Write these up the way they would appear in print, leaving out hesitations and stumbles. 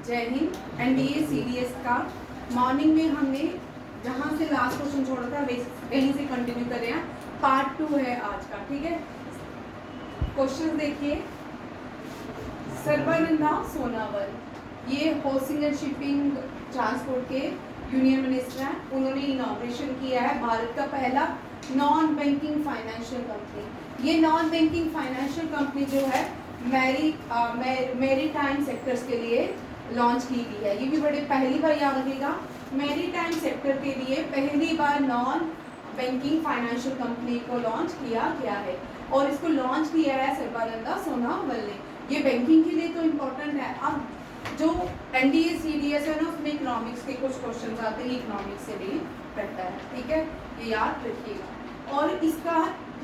जय Hind. NDA CDS का morning में हमने जहाँ से लास्ट क्वेश्चन छोड़ा था वहीं से कंटिन्यू कर रहे हैं। पार्ट 2 है आज का, ठीक है। क्वेश्चन देखिए। सर्बानंदा सोनावल, ये होस्टिंग एंड शिपिंग ट्रांसपोर्ट के यूनियन मिनिस्टर हैं। उन्होंने इनॉग्रेशन किया है भारत का पहला नॉन बैंकिंग फाइनेंशियल कंपनी। ये नॉन बैंकिंग फाइनेंशियल कंपनी जो है मैरीटाइम सेक्टर्स के लिए लॉन्च की गई है। ये भी बड़े पहली बार याद रखिएगा, मैरीटाइम सेक्टर के लिए पहली बार नॉन बैंकिंग फाइनेंशियल कंपनी को लॉन्च किया गया है और इसको लॉन्च किया है सर्बानंदा सोनावल ने। ये बैंकिंग के लिए तो इम्पोर्टेंट है। अब जो एनडीए सीडीएस है ना, उसमें इकोनॉमिक्स के कुछ क्वेश्चन आते हैं, इकोनॉमिक्स से भी करता है, ठीक है, ये याद रखिएगा। और इसका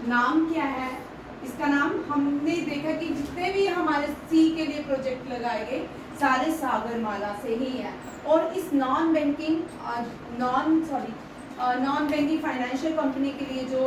नाम क्या है? इसका नाम हमने देखा कि जितने भी हमारे सी के लिए प्रोजेक्ट लगाए गए सारे सागरमाला से ही है। और इस नॉन बैंकिंग फाइनेंशियल कंपनी के लिए जो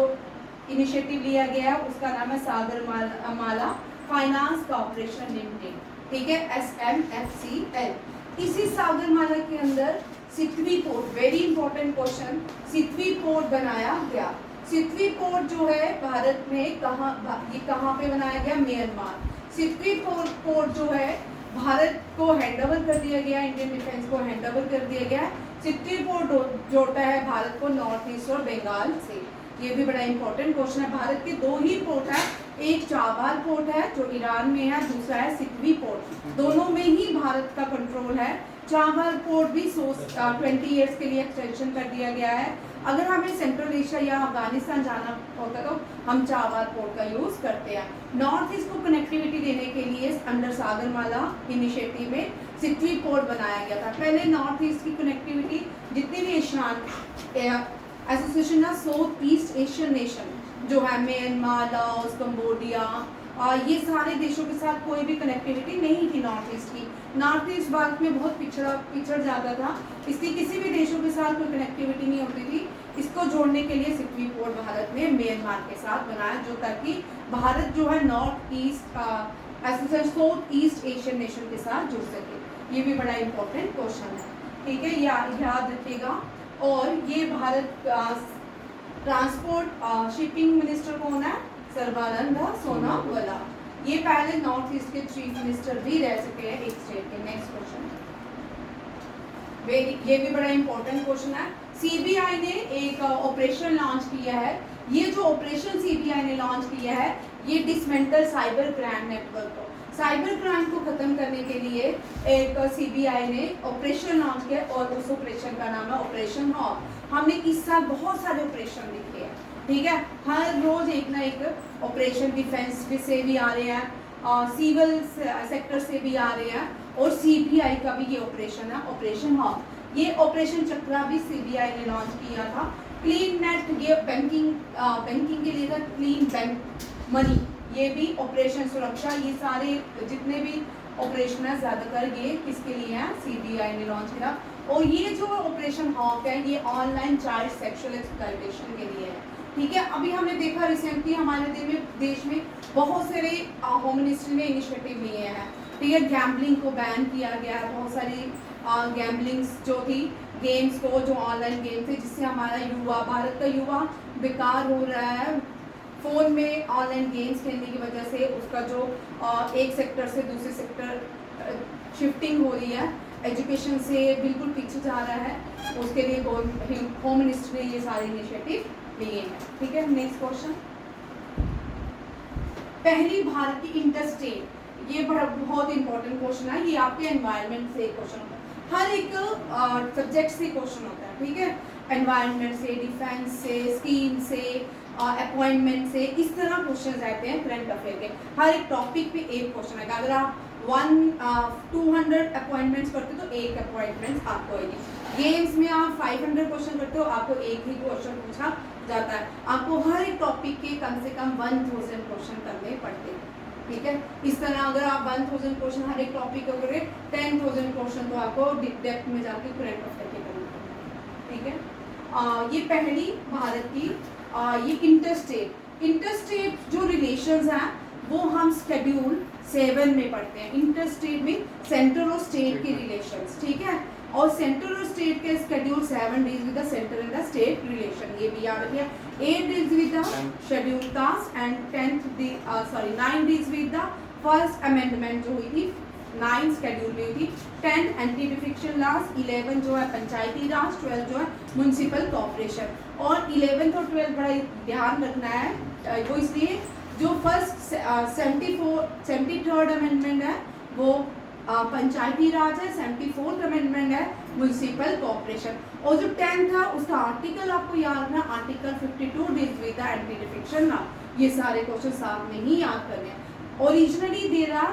इनिशिएटिव लिया गया है उसका नाम है सागरमाला फाइनेंस कॉर्पोरेशन लिमिटेड, ठीक है, SMFCL। इसी सागरमाला के अंदर Sittwe port, very important question, Sittwe port बनाया गया। सितवी पोर्ट जो है भारत में कहाँ पे बनाया गया? म्यांमार। सितवी पोर्ट जो है भारत को हैंडओवर कर दिया गया, इंडियन डिफेंस को हैंडओवर कर दिया गया। सितवी पोर्ट जोड़ता है भारत को नॉर्थ ईस्ट और बंगाल से। ये भी बड़ा इंपॉर्टेंट क्वेश्चन है। भारत के दो ही पोर्ट है, एक चाबार पोर्ट है जो ईरान में है, दूसरा है सितवी पोर्ट। दोनों में ही भारत का कंट्रोल है। चाबार पोर्ट भी 20 ईयर्स के लिए एक्सटेंशन कर दिया गया है। अगर हमें सेंट्रल एशिया या अफगानिस्तान जाना होता तो हम चाबार पोर्ट का यूज करते हैं। नॉर्थ ईस्ट को कनेक्टिविटी देने के लिए अंडर सागरमाला इनिशिएटिव में सितवी पोर्ट बनाया गया था। पहले नॉर्थ ईस्ट की कनेक्टिविटी जितनी भी Asian association of south east Asian nation जो है म्यांमार, लाओस, कंबोडिया, ये सारे देशों के साथ कोई भी कनेक्टिविटी नहीं थी नॉर्थ ईस्ट की। नॉर्थ ईस्ट भारत में बहुत पिछड़ जाता था, इसकी किसी भी देशों के साथ कोई कनेक्टिविटी नहीं होती थी। इसको जोड़ने के लिए सितवी पोर्ट भारत ने म्यांमार के साथ बनाया, जो ताकि भारत जो है north east association south east Asian nation के साथ जुड़ सके। ये भी बड़ा इंपॉर्टेंट क्वेश्चन है, ठीक है, याद रखिएगा। और ये भारत ट्रांसपोर्ट शिपिंग मिनिस्टर कौन है? सर्बानंदा सोनावाला। ये पहले नॉर्थ ईस्ट के चीफ मिनिस्टर भी रह चुके हैं एक स्टेट के। नेक्स्ट क्वेश्चन, ये भी बड़ा इंपॉर्टेंट क्वेश्चन है। सीबीआई ने एक ऑपरेशन लॉन्च किया है। ये जो ऑपरेशन सीबीआई ने लॉन्च किया है ये डिसमेंटल साइबर क्राइम नेटवर्क को, साइबर क्राइम को खत्म करने के लिए एक सीबीआई ने ऑपरेशन लॉन्च किया और उस ऑपरेशन का नाम है ऑपरेशन हॉक। हमने इस साल बहुत सारे ऑपरेशन देखे हैं, ठीक है, हर रोज एक ना एक ऑपरेशन डिफेंस से भी आ रहे हैं, सिविल सेक्टर से भी आ रहे हैं, और सीबीआई का भी ये ऑपरेशन है ऑपरेशन हॉक। ये ऑपरेशन चक्रा भी सीबीआई ने लॉन्च किया था। क्लीन नेट, ये बैंकिंग के लिए था, क्लीन बैंक मनी, ये भी ऑपरेशन सुरक्षा, ये सारे जितने भी ऑपरेशन है ज्यादातर ये किसके लिए हैं? सीबीआई ने लॉन्च किया। और ये जो ऑपरेशन हॉक है ये ऑनलाइन चाइल्ड सेक्सुअल एक्सप्लॉयटेशन के लिए है, ठीक है। अभी हमने देखा रिसेंटली हमारे देश में बहुत सारे होम मिनिस्ट्री ने इनिशिएटिव लिए हैं, ठीक है। गैम्बलिंग को बैन किया गया है, बहुत सारी गैम्बलिंग्स जो थी, गेम्स को, जो ऑनलाइन गेम थे, जिससे हमारा भारत का युवा बेकार हो रहा है। फ़ोन में ऑनलाइन गेम्स खेलने की वजह से उसका जो एक सेक्टर से दूसरे सेक्टर शिफ्टिंग हो रही है, एजुकेशन से बिल्कुल पीछे जा रहा है, उसके लिए होम मिनिस्ट्री ने ये सारे इनिशिएटिव लिए हैं, ठीक है। नेक्स्ट क्वेश्चन, पहली भारत की इंटरस्टेट, ये बहुत इंपॉर्टेंट क्वेश्चन है। ये आपके एनवायरनमेंट से क्वेश्चन होता है, हर एक सब्जेक्ट से क्वेश्चन होता है, ठीक है, एनवायरनमेंट से, डिफेंस से, स्कीम से, अपॉइंटमेंट से, इस तरह क्वेश्चन रहते हैं करंट अफेयर के। हर एक टॉपिक पे एक क्वेश्चन है। अगर आप 200 अपॉइंटमेंट्स करते हो तो एक अपॉइंटमेंट आपको आएगी। गेम्स में आप 500 क्वेश्चन करते हो, आपको एक ही क्वेश्चन पूछा जाता है। आपको हर एक टॉपिक के कम से कम 1000 क्वेश्चन करने पड़ते हैं, ठीक है। इस तरह अगर आप 1000 क्वेश्चन हर एक टॉपिक को करें, 10,000 क्वेश्चन तो आपको डेप्थ में जाके करंट अफेयर के करने पड़ेंगे, ठीक है। ये पहली भारत की ये इंटरस्टेट जो रिलेशंस हैं वो हम शेड्यूल 7 में पढ़ते हैं। इंटर स्टेट में सेंटर और स्टेट के रिलेशंस, ठीक है, और सेंटर और स्टेट के schedule 7 deals with the centre and the state relation, ये भी याद रखिए। 8 deals with the schedule caste and 9 deals with the first amendment जो हुई थी, 9 शेड्यूल में हुई थी। 10 एंटी डिफिक्शन लॉज, 11 जो है पंचायती राज, 12 जो है म्युनिसिपल कॉर्पोरेशन। और 11th और 12th बड़ा ध्यान रखना है, वो इसलिए जो फर्स्ट 73rd अमेंडमेंट है वो पंचायती राज है, 74th अमेंडमेंट है म्युनिसिपल कॉर्पोरेशन। और जो 10 था उसका आर्टिकल आपको याद रखना, article 52 deals with the anti defection law. ये सारे क्वेश्चन साथ में ही याद करने हैं। Originally there are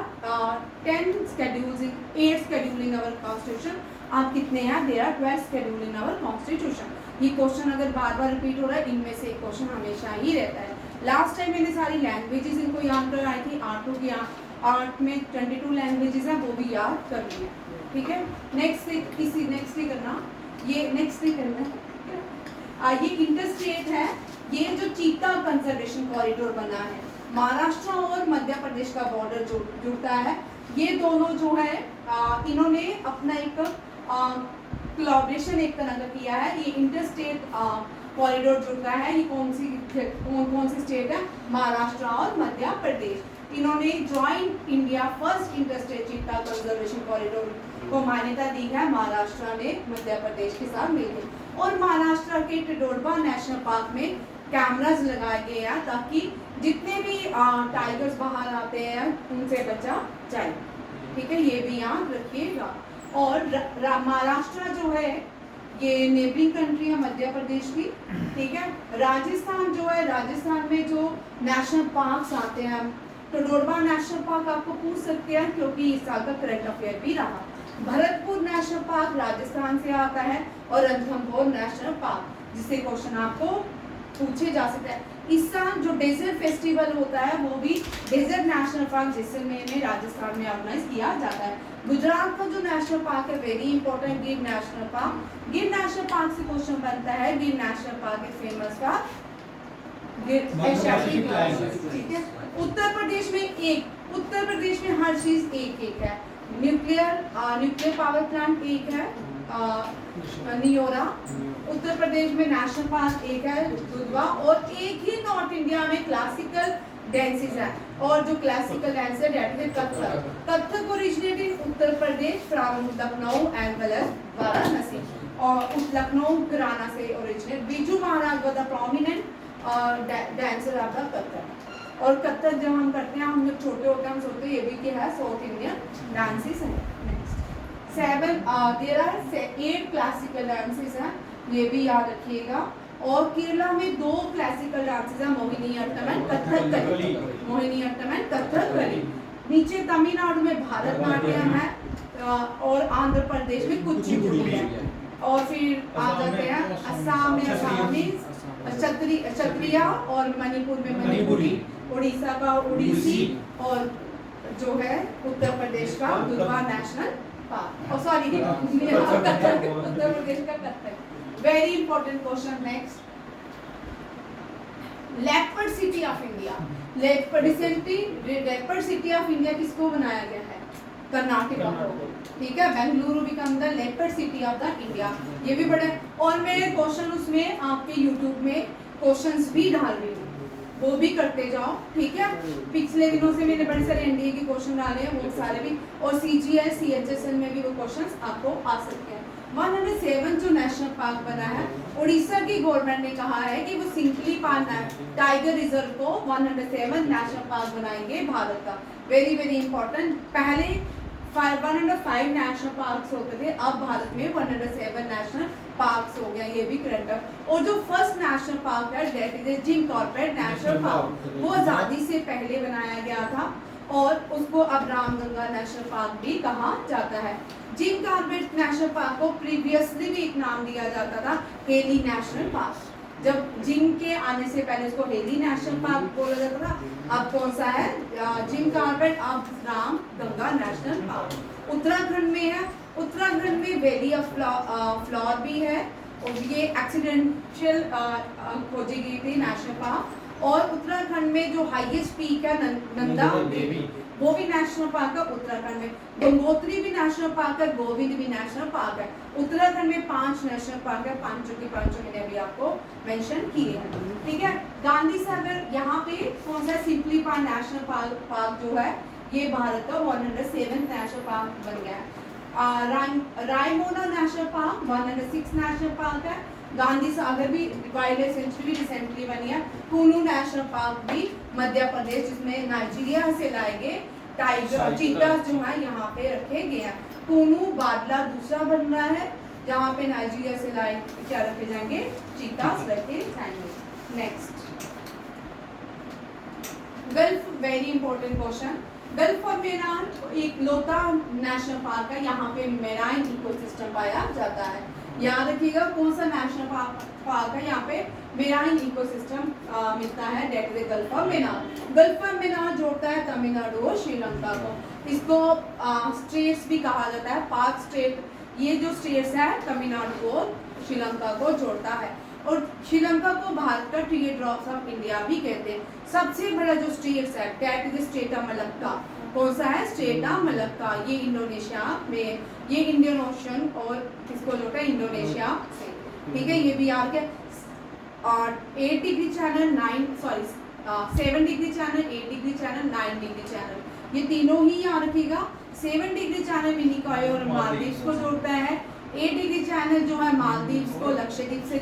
10 schedules in 8 schedule in our constitution, आप कितने हैं, there are 12 schedule in our constitution। ये क्वेश्चन अगर बार बार रिपीट हो रहा है, इनमें से एक क्वेश्चन हमेशा ही रहता है। लास्ट टाइम मैंने सारी लैंग्वेजेस इनको याद करवाई थी, आर्ट हो गया, आर्ट में 22 लैंग्वेजेस हैं, वो भी याद करनी है, ठीक है। नेक्स्ट नहीं करना, ये नेक्स्ट नहीं करना। ये इंटरस्टेट है, ये जो चीता कंजर्वेशन कॉरिडोर बना है, महाराष्ट्र और मध्य प्रदेश का बॉर्डर जुड़ता है। ये दोनों जो है इन्होंने अपना एक कोलैबोरेशन एक तरह का किया है। ये इंटरस्टेट कॉरिडोर जुड़ता है। ये कौन सी स्टेट है, महाराष्ट्र और मध्य प्रदेश। इन्होंने जॉइंट इंडिया फर्स्ट इंटरस्टेट चीता कंजर्वेशन कॉरिडोर को मान्यता दी है महाराष्ट्र ने मध्य प्रदेश के साथ मिलकर। और महाराष्ट्र के टिडोरबा नेशनल पार्क में कैमरास लगाए गए हैं ताकि जितने भी टाइगर्स बाहर आते हैं उनसे बचा जाए, ठीक है, ये भी याद रखिएगा। और महाराष्ट्र जो है ये नेबरिंग कंट्री है मध्य प्रदेश की, ठीक है। राजस्थान जो है, राजस्थान में जो नेशनल पार्क्स आते हैं, टिडोरबा नेशनल पार्क आपको पूछ सकते हैं क्योंकि इस साल का करंट अफेयर भी रहा। भरतपुर नेशनल पार्क राजस्थान से आता है और रणथंभौर नेशनल पार्क, जिससे क्वेश्चन आपको पूछे जा सकते हैं। इस साल जो डेजर्ट फेस्टिवल होता है वो भी डेजर्ट नेशनल पार्क जैसलमेर में राजस्थान में ऑर्गेनाइज किया जाता है। गुजरात का जो नेशनल पार्क है वेरी इंपॉर्टेंट, गिर नेशनल पार्क। गिर नेशनल पार्क से क्वेश्चन बनता है, गिर national park is famous for ठीक है। उत्तर प्रदेश में हर चीज एक है। न्यूक्लियर पावर प्लांट एक है, नियोरा। उत्तर प्रदेश में नेशनल पार्क एक है, दुधवा। और एक ही नॉर्थ इंडिया में क्लासिकल डांसेस है, और जो क्लासिकल डांस है that is Kathak originate in Uttar Pradesh from Lucknow and well as Varanasi. और उस लखनऊ घराना से originate. Birju Maharaj was the prominent dancer of the Kathak. और कथक जब हम करते हैं, हम जब छोटे होते हैं हम सोचते हैं ये भी क्या है, साउथ इंडियन डांसेस है। 8 क्लासिकल डांसेस हैं, ये भी याद रखिएगा। और केरला में 2 क्लासिकल डांसेस हैं, मोहिनीअट्टम एंड कथकली। मोहिनीअट्टम एंड कथकली। नीचे तमिलनाडु में भारतनाट्यम है, और आंध्र प्रदेश में कुचिपुड़ी है। और फिर आ जाते हैं असम में असमीज, क्षत्रिया, और मणिपुर में मणिपुरी, उड़ीसा का उड़ीसी, और जो है उत्तर प्रदेश का दुधवा नेशनल पार्क। और सॉरी उत्तर प्रदेश का Kathak. Very important question. Next, leopard city of India. Leopard city of India किसको बनाया गया है, कर्नाटक को, ठीक है। Bengaluru become the leopard city of the India, ये भी बड़ा। और मैं क्वेश्चन उसमें आपके यूट्यूब में क्वेश्चंस भी डाल रही हूँ, वो भी करते जाओ, ठीक है। पिछले दिनों से मैंने बड़े सारे एनडीए के क्वेश्चन डाले हैं, वो सारे भी। और सीजीएस सीएचएसएल में भी वो क्वेश्चंस आपको आ सकते हैं। 107 जो नेशनल पार्क बना है, उड़ीसा की गवर्नमेंट ने कहा है कि वो सिंपली टाइगर रिजर्व को 107 नेशनल पार्क बनाएंगे भारत का। Very very important. पहले 105 नेशनल पार्क्स होते थे, अब भारत में 107 नेशनल पार्क्स हो गया, ये भी करंट। और जो फर्स्ट नेशनल पार्क है that is Jim Corbett national park, वो आज़ादी से पहले बनाया गया था, और उसको अब रामगंगा नेशनल पार्क भी कहा जाता है। जिम कॉर्बेट नेशनल पार्क को प्रीवियसली भी एक नाम दिया जाता था, हेली नेशनल पार्क। जब जिम के आने से पहले उसको हेली नेशनल पार्क बोला जाता था। अब कौन सा है, जिम कॉर्बेट, अब राम गंगा नेशनल पार्क। उत्तराखंड में है, उत्तराखंड में वैली ऑफ फ्लावर भी है, और ये एक्सीडेंशियल खोजी गई थी नेशनल पार्क। और उत्तराखंड में जो हाईएस्ट पीक है नंदा देवी, वो भी नेशनल पार्क है उत्तराखंड में। गंगोत्री भी नेशनल पार्क है, गोविंद भी नेशनल पार्क है। उत्तराखंड में 5 नेशनल पार्क है, पांचों की पांचों मैंने अभी आपको मेंशन किए हैं, ठीक है। गांधी सागर यहाँ पे कौन सा सिंपली पार्क नेशनल पार्क जो है ये भारत का 107th नेशनल पार्क बन गया है। Raimona national park 106 national park है। गांधी सागर भी वाइल्ड लाइफ सेंचुरी रिसेंटली बनी है। कुनू नेशनल पार्क भी मध्य प्रदेश, जिसमें नाइजीरिया से लाए गए टाइगर चीतास जो है यहाँ पे रखे गए हैं। कुनू बादला दूसरा बन रहा है जहाँ पे नाइजीरिया से लाए क्या रखे जाएंगे, चीतास रखे जाएंगे। Next gulf, very important question. Gulf of Maynard एक लौता नेशनल पार्क है, यहाँ पे मेराइन इकोसिस्टम पाया जाता है। याद रखिएगा कौन सा नेशनल पार्क है, यहाँ पे मेराइन इकोसिस्टम मिलता है, that is gulf of Mannar. Gulf of Mannar जोड़ता है तमिलनाडु और श्रीलंका को। इसको स्टेट्स भी कहा जाता है, पार्क स्टेट। ये जो स्टेट्स है तमिलनाडु को श्रीलंका को जोड़ता है। और श्रीलंका को भारत का टीयर ड्रॉप्स ऑफ इंडिया भी कहते हैं। सबसे बड़ा जो स्टेट्स है that is strait of Malacca. कौन सा है, स्टेट ऑफ मलक्का। ये इंडोनेशिया में, ये इंडियन ओशन और किसको जोड़ता है, इंडोनेशिया से, ठीक है। ये भी याद है। और 8 degree channel 7 degree channel, 8 degree channel, 9 degree channel, ये तीनों ही याद रखिएगा। 7 डिग्री चैनल मिनिकॉय और मालदीव्स को जोड़ता है। 8 डिग्री चैनल जो है मालदीव्स को लक्षद्वीप से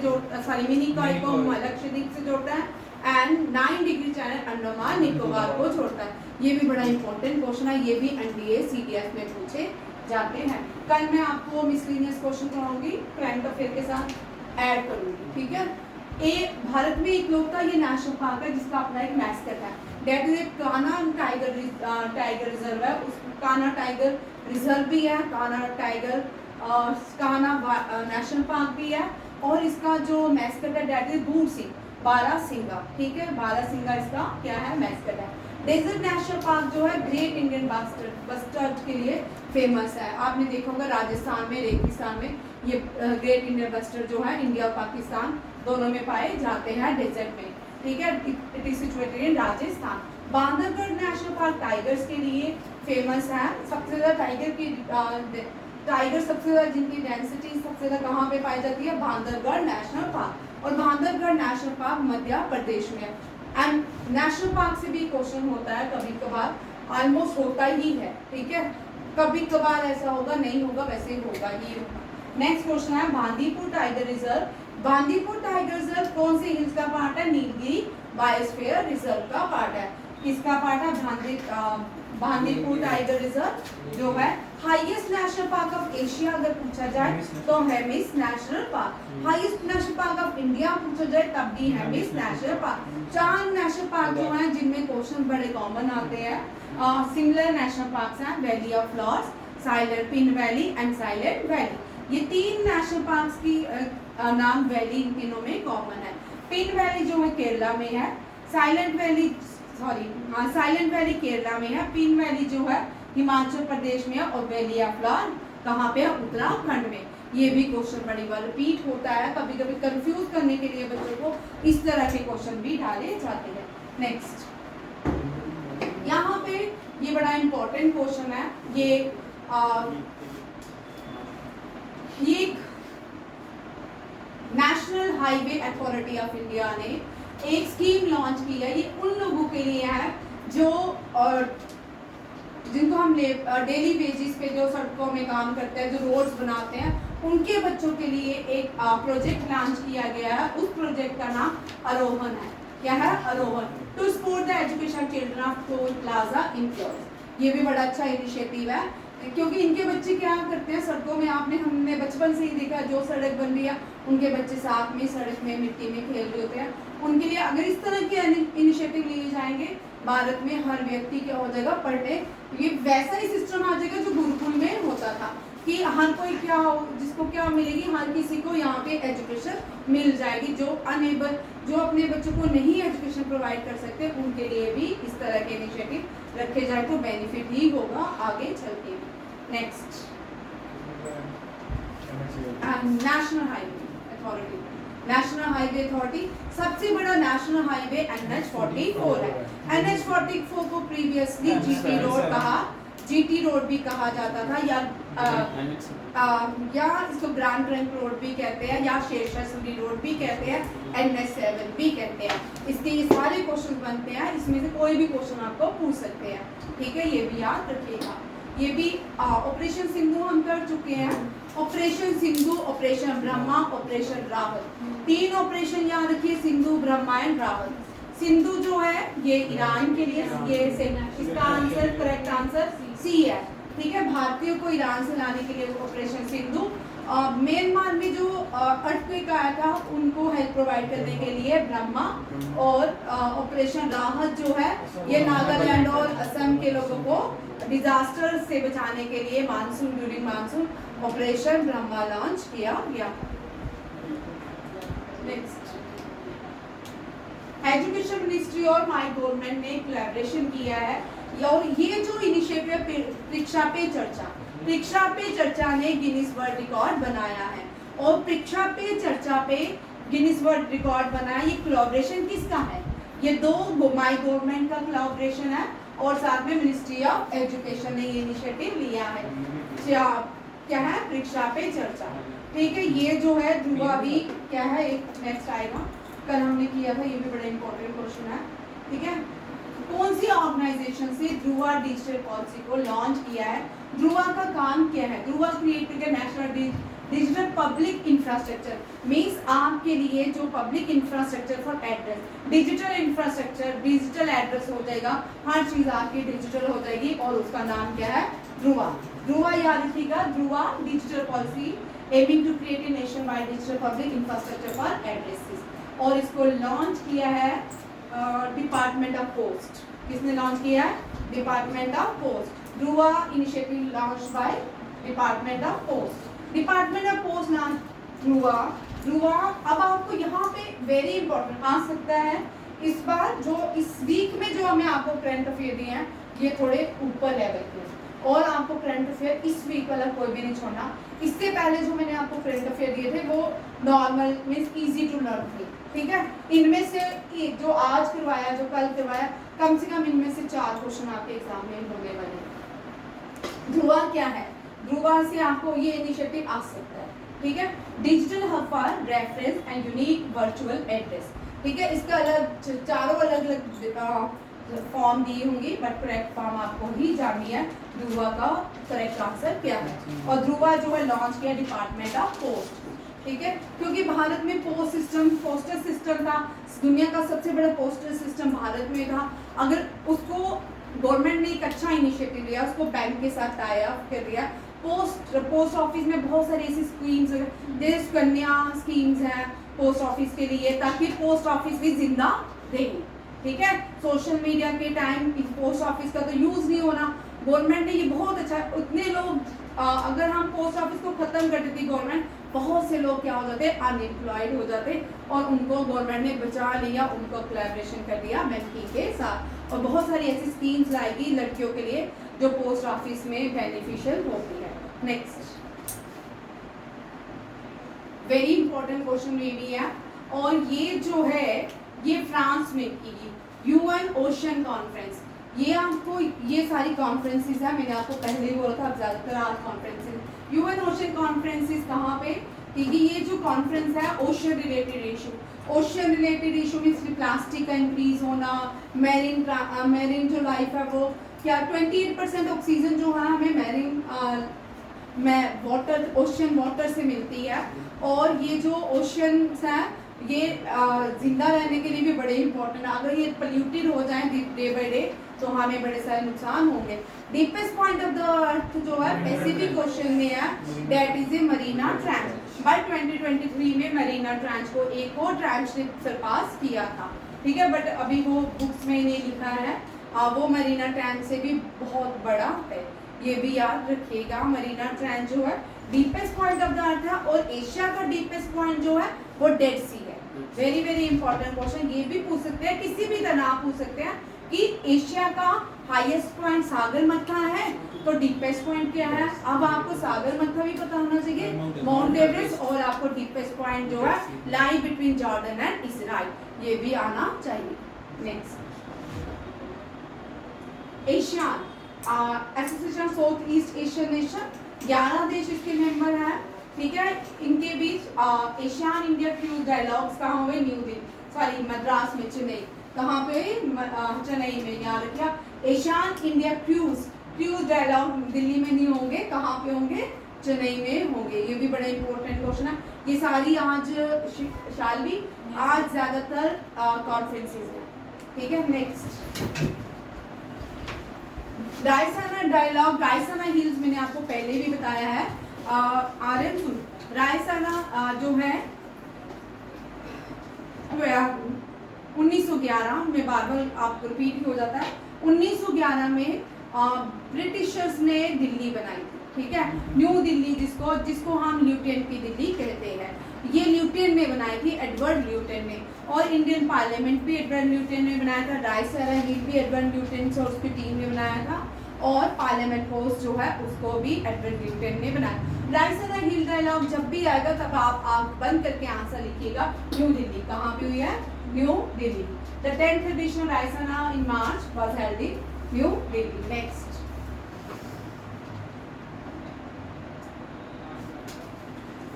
मिनिकॉय को लक्षद्वीप से जोड़ता है। And 9 degree channel Andaman Nicobar को जोड़ता है। ये भी बड़ा इंपॉर्टेंट क्वेश्चन है, ये भी एनडीए सीडीएस में पूछे जाते हैं। कल मैं आपको मिसलिनियस क्वेश्चन कराऊंगी, करंट अफेयर के साथ ऐड करूंगी, ठीक है। भारत में इकलौता ये नेशनल पार्क है जिसका अपना एक मैस्कट है, that is Kanha tiger reserve है। उस कान्हा टाइगर रिजर्व भी है, Kanha tiger Kanha national park भी है। और इसका जो मैस्कट है डेट इज बूढ़ सिंह, बारहसिंगा, ठीक है। बारहसिंगा इसका क्या है, मैस्कट है। डेजर्ट नेशनल पार्क जो है ग्रेट इंडियन बस्टर्ड के लिए फेमस है। आपने देखा होगा राजस्थान में, रेगिस्तान में ये ग्रेट इंडियन बस्टर्ड जो है इंडिया और पाकिस्तान दोनों में पाए जाते हैं डेजर्ट में, ठीक है। It is situated in Rajasthan. Bandhavgarh national park tigers के लिए फेमस है। सबसे ज्यादा टाइगर सबसे ज्यादा जिनकी डेंसिटी सबसे ज्यादा कहाँ पे पाई जाती है, बांधवगढ़ नेशनल पार्क। और बांधवगढ़ नेशनल पार्क मध्य प्रदेश में है। एंड नेशनल पार्क से भी क्वेश्चन होता है कभी कभार, ऑलमोस्ट होता ही है, ठीक है। कभी कभार ऐसा होगा, नहीं होगा, वैसे होगा ही होगा। नेक्स्ट क्वेश्चन है Bandipur tiger reserve. Bandipur tiger reserve कौन से हिल्स का पार्ट है, नीलगिरी बायोस्फीयर रिजर्व का पार्ट है। किसका पार्ट है, बांदीपुर टाइगर रिजर्व जो है। Highest national park of Asia अगर पूछा जाए तो Hemis national park. Highest national park of India पूछा जाए तब भी Hemis national park. 4 national park जो हैं जिनमें क्वेश्चन बड़े कॉमन आते हैं, सिमिलर नेशनल पार्क्स हैं, valley of flowers, silent pin valley and silent valley. ये 3 नेशनल पार्क्स की नाम वैली इन तीनों में कॉमन है। पिन वैली जो है केरला में है, साइलेंट वैली केरला में है, पिन वैली जो है हिमाचल प्रदेश में है, और वैली ऑफ फ्लावर कहाँ पे है, उत्तराखंड में। ये भी क्वेश्चन बड़ी बार रिपीट होता है, कभी कभी कंफ्यूज करने के लिए बच्चों को इस तरह के क्वेश्चन भी डाले जाते हैं। नेक्स्ट यहाँ पे ये बड़ा इंपॉर्टेंट क्वेश्चन है। ये national highway authority of India ने एक स्कीम लॉन्च की है। ये उन लोगों के लिए है जो जिनको हम डेली बेसिस पे जो सड़कों में काम करते हैं, जो रोड्स बनाते हैं, उनके बच्चों के लिए एक प्रोजेक्ट लॉन्च किया गया है। उस प्रोजेक्ट का नाम आरोहण है। क्या है, Aarohan, to support the education children of toll plaza employees. ये भी बड़ा अच्छा इनिशिएटिव है, क्योंकि इनके बच्चे क्या करते हैं सड़कों में, हमने बचपन से ही देखा, जो सड़क बन रही है उनके बच्चे साथ में सड़क में मिट्टी में खेल रहे होते हैं। उनके लिए अगर इस तरह के इनिशिएटिव लिए जाएंगे, भारत में हर व्यक्ति क्या हो जाएगा, पर डे ये वैसा ही सिस्टम आ जाएगा जो गुरुकुल में होता था, कि हर कोई क्या जिसको क्या मिलेगी, हर किसी को यहाँ पे एजुकेशन मिल जाएगी। जो अनेबल, जो अपने बच्चों को नहीं एजुकेशन प्रोवाइड कर सकते, उनके लिए भी इस तरह के इनिशिएटिव रखे जाए तो बेनिफिट ही होगा आगे चल के। Next national highway authority. National highway authority. सबसे बड़ा नेशनल हाईवे NH44 है। NH44 को प्रीवियसली जीटी रोड कहा, जीटी रोड भी कहा जाता था, या इसको ग्रैंड ट्रंक रोड भी कहते हैं, या शेरशाह सूरी रोड भी कहते हैं, NH7 भी कहते हैं। इसके ये सारे क्वेश्चन बनते हैं, इसमें से कोई भी क्वेश्चन आपको पूछ सकते हैं, ठीक है, ये भी याद रखिएगा। ये भी ऑपरेशन सिंधु हम कर चुके हैं। Operation Sindhu, operation Brahma, operation Rawat, 3 operation याद रखिए, सिंधु, ब्रह्मा एंड रावत। सिंधु जो है ये ईरान के लिए, ये इसका आंसर, करेक्ट आंसर सी है, ठीक है। भारतीयों को ईरान से लाने के लिए ऑपरेशन सिंधु। म्यांमार में जो अर्थक्वेक आया था उनको हेल्प प्रोवाइड करने के लिए ब्रह्मा, और ऑपरेशन राहत जो है ये नागालैंड और असम के लोगों को डिजास्टर से बचाने के लिए monsoon, during monsoon operation Brahma launch किया गया। नेक्स्ट, एजुकेशन मिनिस्ट्री और माय गवर्नमेंट ने कोलैबोरेशन किया है, और ये जो इनिशिएटिव परीक्षा पे चर्चा, परीक्षा पे चर्चा ने गिनीज वर्ल्ड रिकॉर्ड बनाया है, और परीक्षा पे चर्चा पे गिनीज वर्ल्ड रिकॉर्ड बनाया, ये कोलैबोरेशन किसका है? ये दो माय गवर्नमेंट का कोलैबोरेशन है, और साथ में मिनिस्ट्री ऑफ एजुकेशन ने ये इनिशिएटिव लिया है। क्या है? परीक्षा पे चर्चा, ठीक है। ये जो है ध्रुवा भी क्या है, एक नेक्स्ट आएगा, कल हमने किया था, ये भी बड़ा इंपॉर्टेंट क्वेश्चन है, ठीक है। कौन सी ऑर्गेनाइजेशन से ध्रुवा डिजिटल पॉलिसी को लॉन्च किया है? ध्रुवा का काम क्या है? ध्रुवा क्रिएट करके national digital public infrastructure, means आपके लिए जो public infrastructure for address, digital infrastructure, digital address हो जाएगा, हर चीज आपकी डिजिटल हो जाएगी, और उसका नाम क्या है? ध्रुवा। ध्रुवा याद रखिएगा, Dhruva digital policy aiming to create a nation wide digital public infrastructure for addresses, और इसको लॉन्च किया है डिपार्टमेंट ऑफ पोस्ट। किसने लॉन्च किया है? Department of post. Dhruva initiative launch by department of post. Department of post नाम ध्रुवा। ध्रुवा, अब आपको यहाँ पे वेरी इंपॉर्टेंट आ सकता है, इस बार जो इस वीक में जो हमें आपको करंट अफेयर दिए हैं ये थोड़े ऊपर लेवल के, और आपको करंट अफेयर इस वीक वाला कोई भी नहीं छोड़ना। इससे पहले जो मैंने आपको करंट अफेयर दिए थे वो normal means easy to learn थे, ठीक है। इनमें से जो आज करवाया, जो कल करवाया, कम से कम इनमें से 4 क्वेश्चन आपके एग्जाम में होने वाले। ध्रुवा क्या है? ध्रुवा से आपको ये इनिशिएटिव आ सकता है, ठीक है। Digital hub for reference and unique virtual address, ठीक है। इसका अलग चारों अलग अलग फॉर्म दी होंगी, बट करेक्ट फॉर्म आपको ही जाननी है, ध्रुवा का करेक्ट आंसर क्या है। और ध्रुवा जो है लॉन्च किया डिपार्टमेंट ऑफ पोस्ट, ठीक है, क्योंकि भारत में पोस्ट सिस्टम, पोस्टल सिस्टम था, दुनिया का सबसे बड़ा पोस्टल सिस्टम भारत में था। अगर उसको गवर्नमेंट ने एक अच्छा इनिशिएटिव लिया, उसको बैंक के साथ टाई अप कर दिया। पोस्ट ऑफिस में बहुत सारी ऐसी स्कीम्स, जैसे सुकन्या स्कीम्स हैं पोस्ट ऑफिस के लिए, ताकि पोस्ट ऑफिस भी जिंदा रहे, ठीक है। सोशल मीडिया के टाइम पोस्ट ऑफिस का तो यूज नहीं होना, गवर्नमेंट ने ये बहुत अच्छा, उतने लोग अगर हम पोस्ट ऑफिस को खत्म कर देती गवर्नमेंट, बहुत से लोग क्या हो जाते, अनएम्प्लॉयड हो जाते, और उनको गवर्नमेंट ने बचा लिया, उनको कोलैबोरेशन कर दिया बैंकिंग के साथ, और बहुत सारी ऐसी स्कीम्स लाएगी लड़कियों के लिए जो पोस्ट ऑफिस में बेनिफिशियल होती है। नेक्स्ट, वेरी इंपॉर्टेंट क्वेश्चन ये भी है, और ये जो है ये फ्रांस में की यूएन ओशन कॉन्फ्रेंस। ये आपको ये सारी कॉन्फ्रेंसेस है, मैंने आपको पहले ही बोला था, अब ज़्यादातर आज कॉन्फ्रेंसेस यूएन ओशन कॉन्फ्रेंसेस कहाँ पे, क्योंकि ये जो कॉन्फ्रेंस है ocean related issue, ocean related issue means plastic का इंक्रीज होना, मैरीन जो लाइफ है वो क्या 28% ऑक्सीजन जो है हमें मैरीन वाटर, ओशन वाटर से मिलती है, और ये जो ओशंस हैं ये जिंदा रहने के लिए भी बड़े इंपॉर्टेंट है। अगर ये पोल्यूटेड हो जाए डे बाय डे तो हमें बड़े सारे नुकसान होंगे। Deepest point of the earth जो है पैसिफिक ओशन में है, that is a Mariana trench. By 2023 में मरीना ट्रेंच को एक और ट्रेंच ने सरपास किया था, ठीक है, बट अभी वो बुक्स में नहीं लिखा है, वो मरीना ट्रेंच से भी बहुत बड़ा है, ये भी याद रखिएगा। मरीना ट्रेंच जो है डीपेस्ट पॉइंट ऑफ द अर्थ है, और एशिया का डीपेस्ट पॉइंट जो है वो डेड सी है। वेरी वेरी इंपॉर्टेंट क्वेश्चन, ये भी पूछ सकते हैं, किसी भी तरह पूछ सकते हैं, कि एशिया का हाईएस्ट पॉइंट सागरमाथा है तो डीपेस्ट पॉइंट क्या है। अब आपको सागरमाथा भी पता होना चाहिए, माउंट एवरेस्ट, और आपको डीपेस्ट पॉइंट जो है lie between Jordan and Israel, ये भी आना चाहिए। Next, ASEAN association south east Asian nation, 11 देश इसके मेंबर हैं, ठीक है। इनके बीच एशियान इंडिया क्रूज डायलॉग्स कहाँ हुए, न्यू दिल्ली, सॉरी मद्रास में, चेन्नई, कहाँ पे, चेन्नई में, याद रखिए। ASEAN India cruise dialogue Delhi में नहीं होंगे, कहाँ पे होंगे, चेन्नई में होंगे। ये भी बड़ा इंपॉर्टेंट क्वेश्चन है। ये सारी आज शालवी आज ज्यादातर कॉन्फ्रेंसेस हैं, ठीक है। नेक्स्ट, रायसाना डायलॉग, रायसाना हिल्स मैंने आपको पहले भी बताया है। आर्यन सुन, रायसाना जो है 1911 में, बार बार आपको रिपीट हो जाता है, 1911 में ब्रिटिशर्स ने दिल्ली बनाई थी, ठीक है, न्यू दिल्ली, जिसको हम ल्यूटेन की दिल्ली कहते हैं। ये ल्यूटेन ने बनाई थी, एडवर्ड ल्यूटेन ने, और इंडियन पार्लियामेंट भी एडवर्ड ल्यूटेन ने बनाया था, रायसाना हिल भी एडवर्ड ल्यूटेन और उसकी टीम ने बनाया था, और पार्लियामेंट हाउस जो है उसको भी एडवर्ड ल्यूटेन ने बनाया। रायसाना हिल डायलॉग जब भी आएगा तब आप आंख बंद करके आंसर लिखिएगा, न्यू दिल्ली, कहाँ पे हुई है, new Delhi. The 10th edition Raisina in March was held in new Delhi. Next,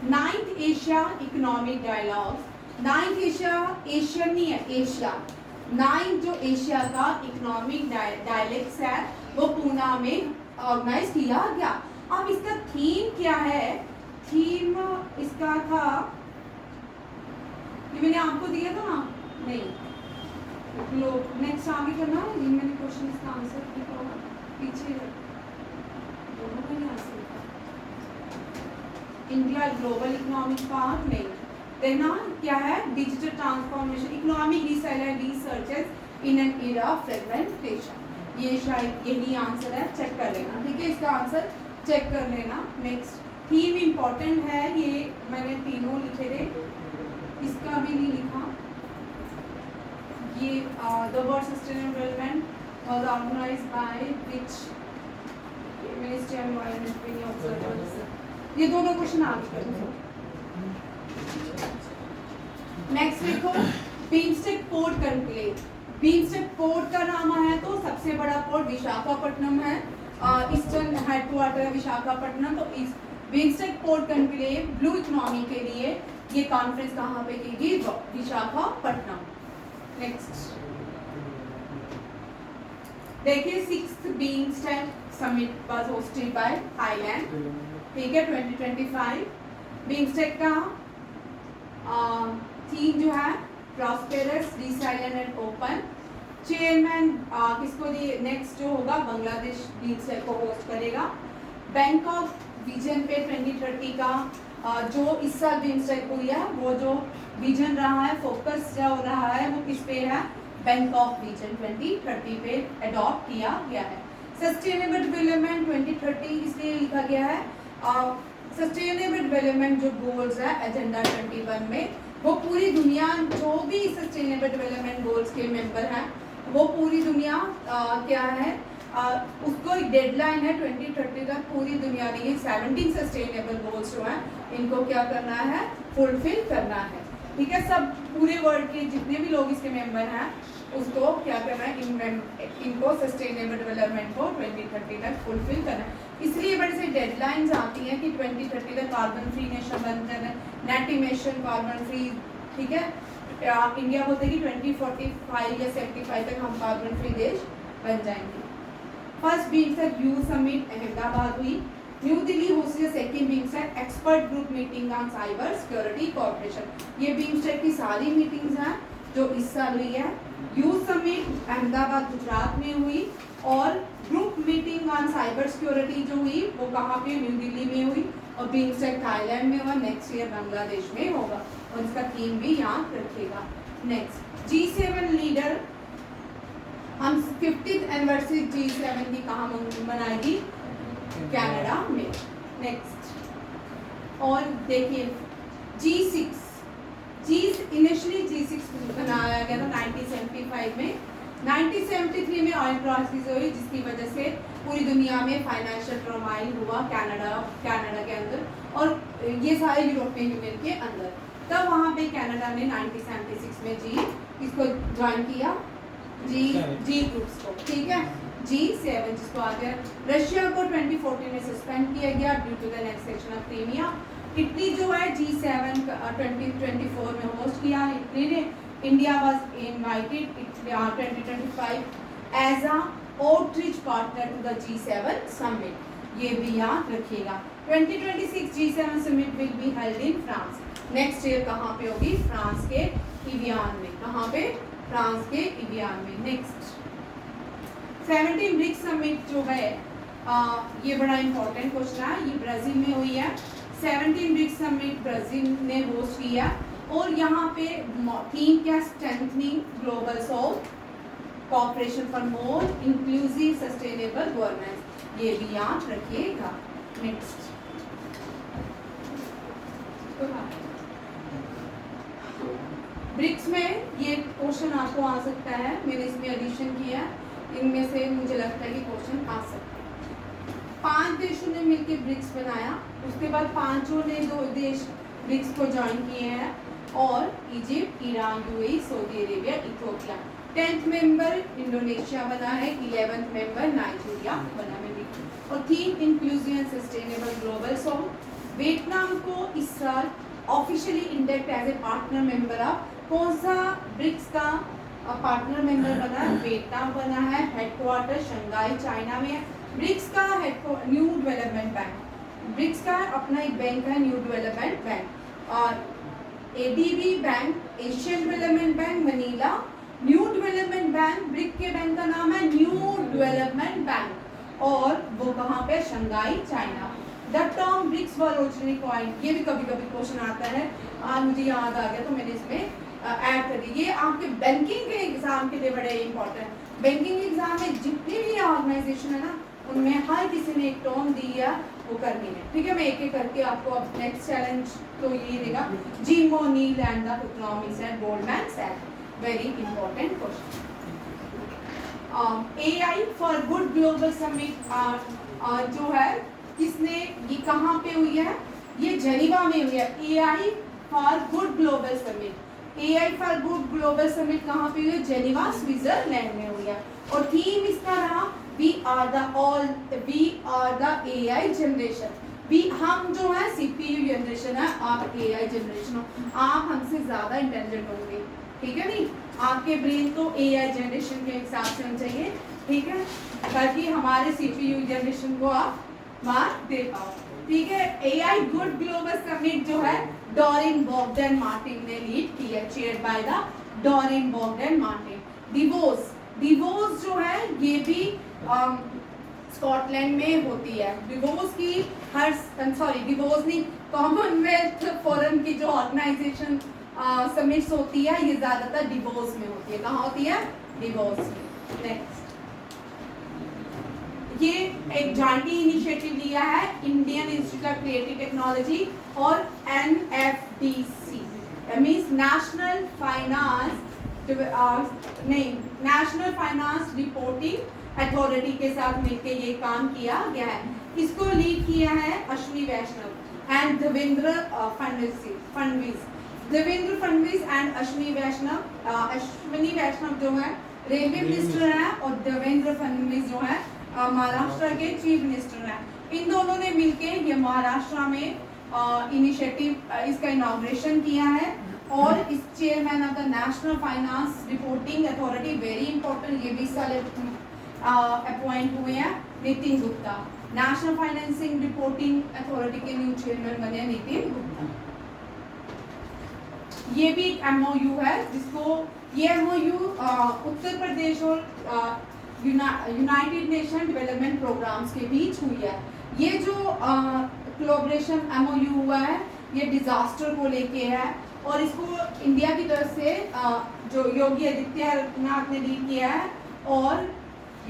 ninth Asia economic dialogue, ninth Asia, Asian नहीं है, एशिया, नाइन्थ जो एशिया का इकोनॉमिक डायलेक्ट्स है वो पूना में ऑर्गेनाइज किया गया। अब इसका थीम क्या है, थीम इसका था, ये मैंने आपको दिया था ना, नहीं, नेक्स्ट आगे करना, ये मैंने क्वेश्चन इसका आंसर लिखा होगा पीछे, दोनों का ही आंसर लिखा, इंडिया ग्लोबल इकोनॉमिक पार्ट नहीं देना, क्या है, digital transformation, economic researches in an era of fragmentation, ये शायद यही आंसर है, चेक कर लेना, ठीक है, इसका आंसर चेक कर लेना। नेक्स्ट, थीम इंपॉर्टेंट है, ये मैंने तीनों लिखे थे, इसका भी नहीं लिखा, ये the world sustainable development was organized by which ministry of environment पे ऑब्जर्व, ये दोनों क्वेश्चन आ गए। नेक्स्ट देखो, BIMSTEC port conclave, BIMSTEC port का नाम है तो सबसे बड़ा पोर्ट विशाखापट्टनम है, ईस्टर्न हेडक्वार्टर है विशाखापट्टनम, तो इस BIMSTEC port conclave blue economy के लिए ये कॉन्फ्रेंस कहाँ पे की गई, विशाखापट्टनम। नेक्स्ट देखिए, 6th BIMSTEC summit was hosted by Thailand, ठीक है, 2025। बीमस्टेक का थीम जो है prosperous, resilient and open. Chairman किसको दिए, नेक्स्ट जो होगा बांग्लादेश बीमस्टेक को होस्ट करेगा। बैंकॉक विजन पे 2030 का जो इस साल बीमस्टेक को दिया, वो जो विजन रहा है, फोकस जो रहा है वो किस पे है, बैंकॉक विजन 2030 पे अडॉप्ट किया गया है। सस्टेनेबल डेवलपमेंट 2030 इसलिए लिखा गया है, सस्टेनेबल डेवलपमेंट जो गोल्स है एजेंडा 21 में, वो पूरी दुनिया जो भी सस्टेनेबल डेवलपमेंट गोल्स के मेंबर हैं वो पूरी दुनिया क्या है, उसको एक डेडलाइन है 2030 तक पूरी दुनिया ने ये 17 सस्टेनेबल गोल्स जो हैं इनको क्या करना है, फुलफिल करना है, ठीक है। सब पूरे वर्ल्ड के जितने भी लोग इसके मेंबर हैं उसको क्या करना है, इनको सस्टेनेबल डेवलपमेंट को 2030 तक फुलफिल करना है। इसलिए बड़ी से डेडलाइंस आती हैं कि 2030 तक कार्बन फ्री नेशन बन जाए, नेट इमिशन कार्बन फ्री, ठीक है। इंडिया बोलते हैं कि 2045 या 75 तक हम कार्बन फ्री देश बन जाएंगे। First BIMSTEC youth summit Ahmedabad हुई। New Delhi hosted second BIMSTEC expert group meeting on cyber security cooperation. ये बीमस्टेक की सारी मीटिंग्स हैं जो इस साल हुई है। यू समिट अहमदाबाद गुजरात में हुई और group meeting on cyber security जो हुई वो कहाँ पे, न्यू दिल्ली में हुई, और बीमस्टेक थाईलैंड में हुआ, नेक्स्ट ईयर बांग्लादेश में होगा, और इसका थीम भी याद रखिएगा। नेक्स्ट, G7 लीडर, हम 50th एनिवर्सरी G7 की कहाँ मनाएगी, कनाडा में। नेक्स्ट, और देखिए G6 इनिशियली G6 बनाया गया था 1975 में, 1973 में ऑयल क्राइसिस हुई, जिसकी वजह से पूरी दुनिया में फाइनेंशियल टर्मोइल हुआ, कनाडा के अंदर और ये सारे यूरोपियन यूनियन के अंदर। तब वहाँ पे कनाडा ने 1976 में इसको ज्वाइन किया, जी ग्रुप्स को, ठीक है, G7 जिसको आ गया। रशिया को 2014 में सस्पेंड किया गया due to the annexation of Crimea. Italy जो है G7 2024 में होस्ट किया इटली ने। India was invited 2025 as a outreach partner to the G7 summit. ये भी याद रखिएगा। 2026 G7 summit will be held in France. Next year कहाँ पे होगी? फ्रांस के इवियान में। कहाँ पे? फ्रांस के इवियान में। नेक्स्ट 17 ब्रिक्स समिट जो है ये बड़ा इंपॉर्टेंट क्वेश्चन है, ये ब्राजील में हुई है। 17 ब्रिक्स समिट ब्राजील ने होस्ट किया और यहाँ पे थीम क्या? Strengthening global south, cooperation for more inclusive sustainable governance. ये भी याद रखिएगा। नेक्स्ट ब्रिक्स में ये क्वेश्चन आपको आ सकता है, मैंने इसमें एडिशन किया, इनमें से मुझे लगता है कि क्वेश्चन आ सकता है। 5 देशों ने मिलकर ब्रिक्स बनाया, उसके बाद 5 ने 2 देश ब्रिक्स को ज्वाइन किए हैं और Egypt, Iran, UAE, Saudi Arabia, Ethiopia. 10th member Indonesia बना है, 11th मेंबर नाइजीरिया बना है। और theme inclusive and sustainable global south. Vietnam को इस साल officially inducted as a partner member of, कौन सा ब्रिक्स का पार्टनर मेंबर बना है? वियतनाम बना है। हेडक्वार्टर शंघाई चाइना में है। ब्रिक्स का न्यू डेवलपमेंट बैंक, ब्रिक्स का अपना एक बैंक है न्यू डेवलपमेंट बैंक। और ADB bank Asian development bank Manila. New development bank brick के बैंक का नाम है न्यू डेवलपमेंट बैंक और वो कहाँ पे? Shanghai China. The term BRICS were originally coined, ये भी कभी कभी क्वेश्चन आता है, आज मुझे याद आ गया तो मैंने इसमें ऐड कर दी। ये आपके बैंकिंग के एग्जाम के लिए बड़े इंपॉर्टेंट। बैंकिंग एग्जाम में जितने भी ऑर्गेनाइजेशन है ना, उनमें हर किसी ने एक टर्म दी है, वो करनी है, ठीक है। मैं एक एक करके आपको अब नेक्स्ट चैलेंज तो ये देगा। Jim O'Neill and the economics at Goldman सैक्स, very important question. AI for good global summit जो है, किसने, ये कहाँ पे हुई है? ये जेनीवा में हुई है। AI for good global summit, AI for good global summit कहाँ पे हुई है? जेनीवा स्विट्जरलैंड में हुई है। और थीम इसका रहा we are the AI generation. हम जो है CPU जनरेशन है, आप AI जनरेशन हो, आप हमसे ज्यादा इंटेलिजेंट होंगे, ठीक है नहीं? आपके ब्रेन तो AI जनरेशन के हिसाब से होना चाहिए, ठीक है, ताकि हमारे CPU जनरेशन को आप मार्क दे पाओ, ठीक है। AI गुड ग्लोबल समिट जो है डॉरिन बॉगडन मार्टिन ने लीड की है, chaired by the Doreen Bogdan Martin. Divorce जो है ये भी स्कॉटलैंड में होती है। डिवोर्स की डिवोर्स नहीं, कॉमनवेल्थ फोरम की जो ऑर्गेनाइजेशन समिट्स होती है, ये ज्यादातर डिवोर्स में होती है। कहाँ होती है? डिवोर्स में। नेक्स्ट, ये एक जॉइंटली इनिशिएटिव लिया है Indian institute of creative technology और NFDC, means national finance reporting authority के साथ मिलकर ये काम किया गया है। इसको लीड किया है अश्विनी वैष्णव एंड देवेंद्र फडणवीस एंड अश्विनी वैष्णव जो है रेलवे मिनिस्टर है और देवेंद्र फडणवीस जो है महाराष्ट्र के चीफ मिनिस्टर हैं। इन दोनों ने मिलके ये महाराष्ट्र में इनिशिएटिव इसका इनॉग्रेशन किया है। और इस chairman of the national finance reporting authority, very important, ये भी इस साल अपॉइंट हुए हैं Nitin Gupta. National financing reporting authority के न्यू चेयरमैन बने नितिन गुप्ता। ये भी एक MOU है, जिसको ये MOU उत्तर प्रदेश और यूनाइटेड नेशन डेवलपमेंट प्रोग्राम्स के बीच हुई है। ये जो कोलैबोरेशन MOU हुआ है, ये डिजास्टर को लेके है और इसको इंडिया की तरफ से जो योगी आदित्यनाथ ने लीड किया है और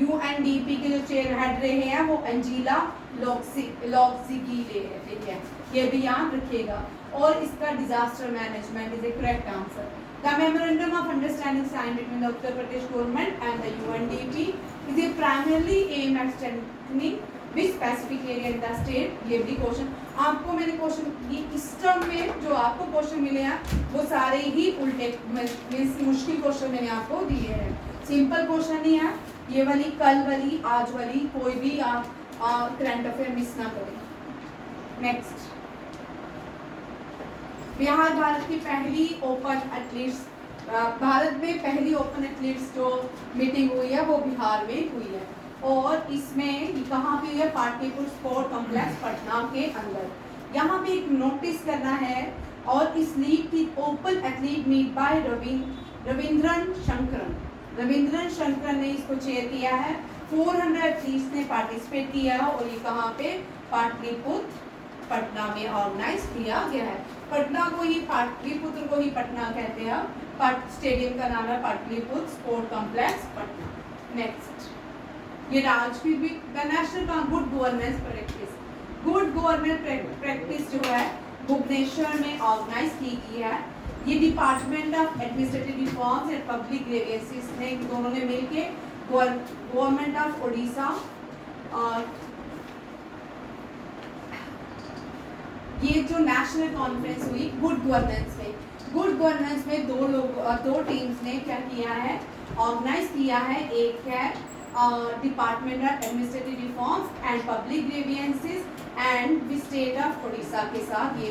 UNDP के जो चेयर हेड रहे हैं वो एंजीला लॉक्सिगीले है, ठीक है। ये भी याद रखिएगा। और इसका disaster management is a correct answer. The memorandum of understanding sign between the Uttar Pradesh government and the UNDP is a primarily aim at strengthening which specific area in the state. ये भी क्वेश्चन आपको मैंने क्वेश्चन ये इस term में जो आपको question मिले हैं वो सारे ही उल्टे मीन्स मुश्किल क्वेश्चन मैंने आपको दिए हैं, सिंपल क्वेश्चन नहीं है। ये वाली कल वाली आज वाली कोई भी आप करंट अफेयर मिस ना करें। नेक्स्ट, बिहार भारत की पहली ओपन एथलीट्स, भारत में पहली ओपन एथलीट्स जो मीटिंग हुई है वो बिहार में हुई है और इसमें कहाँ पे हुई है? पाटलिपुत्र स्पोर्ट कॉम्प्लेक्स पटना के अंदर। यहाँ पे एक नोटिस करना है और इस लीग की open athlete meet by Ravindran Shankaran. Ravindran Shankaran ने इसको चेयर किया है। 400 एथलीट्स ने पार्टिसिपेट किया है और ये कहाँ पे? पाटलिपुत्र पटना में ऑर्गेनाइज किया गया है। पटना को ही पाटलिपुत्र को ही पटना कहते हैं। स्टेडियम का नाम है Pataliputra sport complex Patna. Next, ये राजवीर the national good governance practice, good governance practice जो है भुवनेश्वर में ऑर्गेनाइज की गई है। ये department of administrative reforms and public grievances ने दोनों ने मिलकर गवर्नमेंट ऑफ उड़ीसा और ये जो नेशनल कॉन्फ्रेंस हुई गुड गवर्नेंस में, गुड गवर्नेंस में दो टीम्स ने क्या किया है? ऑर्गेनाइज किया है। एक है department of administrative reforms and public grievances and state of Orissa के साथ ये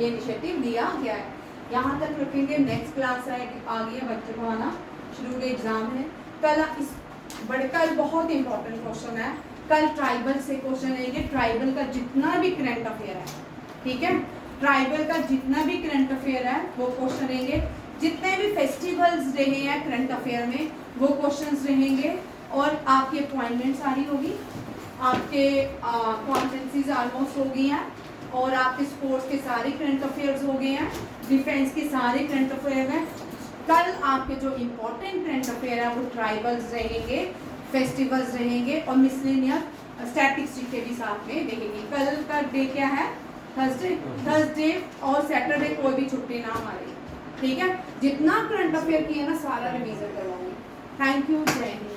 इनिशिएटिव लिया गया है। यहाँ तक रखेंगे। नेक्स्ट क्लास आ गई है बच्चों को आना शुरू के एग्जाम है कल बहुत इंपॉर्टेंट क्वेश्चन है। कल ट्राइबल से क्वेश्चन आएंगे। ट्राइबल का जितना भी करंट अफेयर है, ठीक है, ट्राइबल का जितना भी करंट अफेयर है वो क्वेश्चन रहेंगे। जितने भी फेस्टिवल्स रहे हैं करंट अफेयर में वो क्वेश्चंस रहेंगे और आपकी अपॉइंटमेंट सारी होगी, आपके कॉन्फ्रेंसेस ऑलमोस्ट हो गई हैं और आपके स्पोर्ट्स के सारे करंट अफेयर्स हो गए हैं, डिफेंस के सारे करंट अफेयर हैं। कल आपके जो इम्पोर्टेंट करंट अफेयर है वो ट्राइबल्स रहेंगे, फेस्टिवल्स रहेंगे और मिसलेनियस स्टैटिस्टिक्स के भी साथ में देखेंगे। कल का डे क्या है? थर्सडे और सैटरडे कोई भी छुट्टी ना हमारी, ठीक है। जितना करंट अफेयर किया ना सारा रिवीजन करवाऊंगी। थैंक यू, जय हिंद।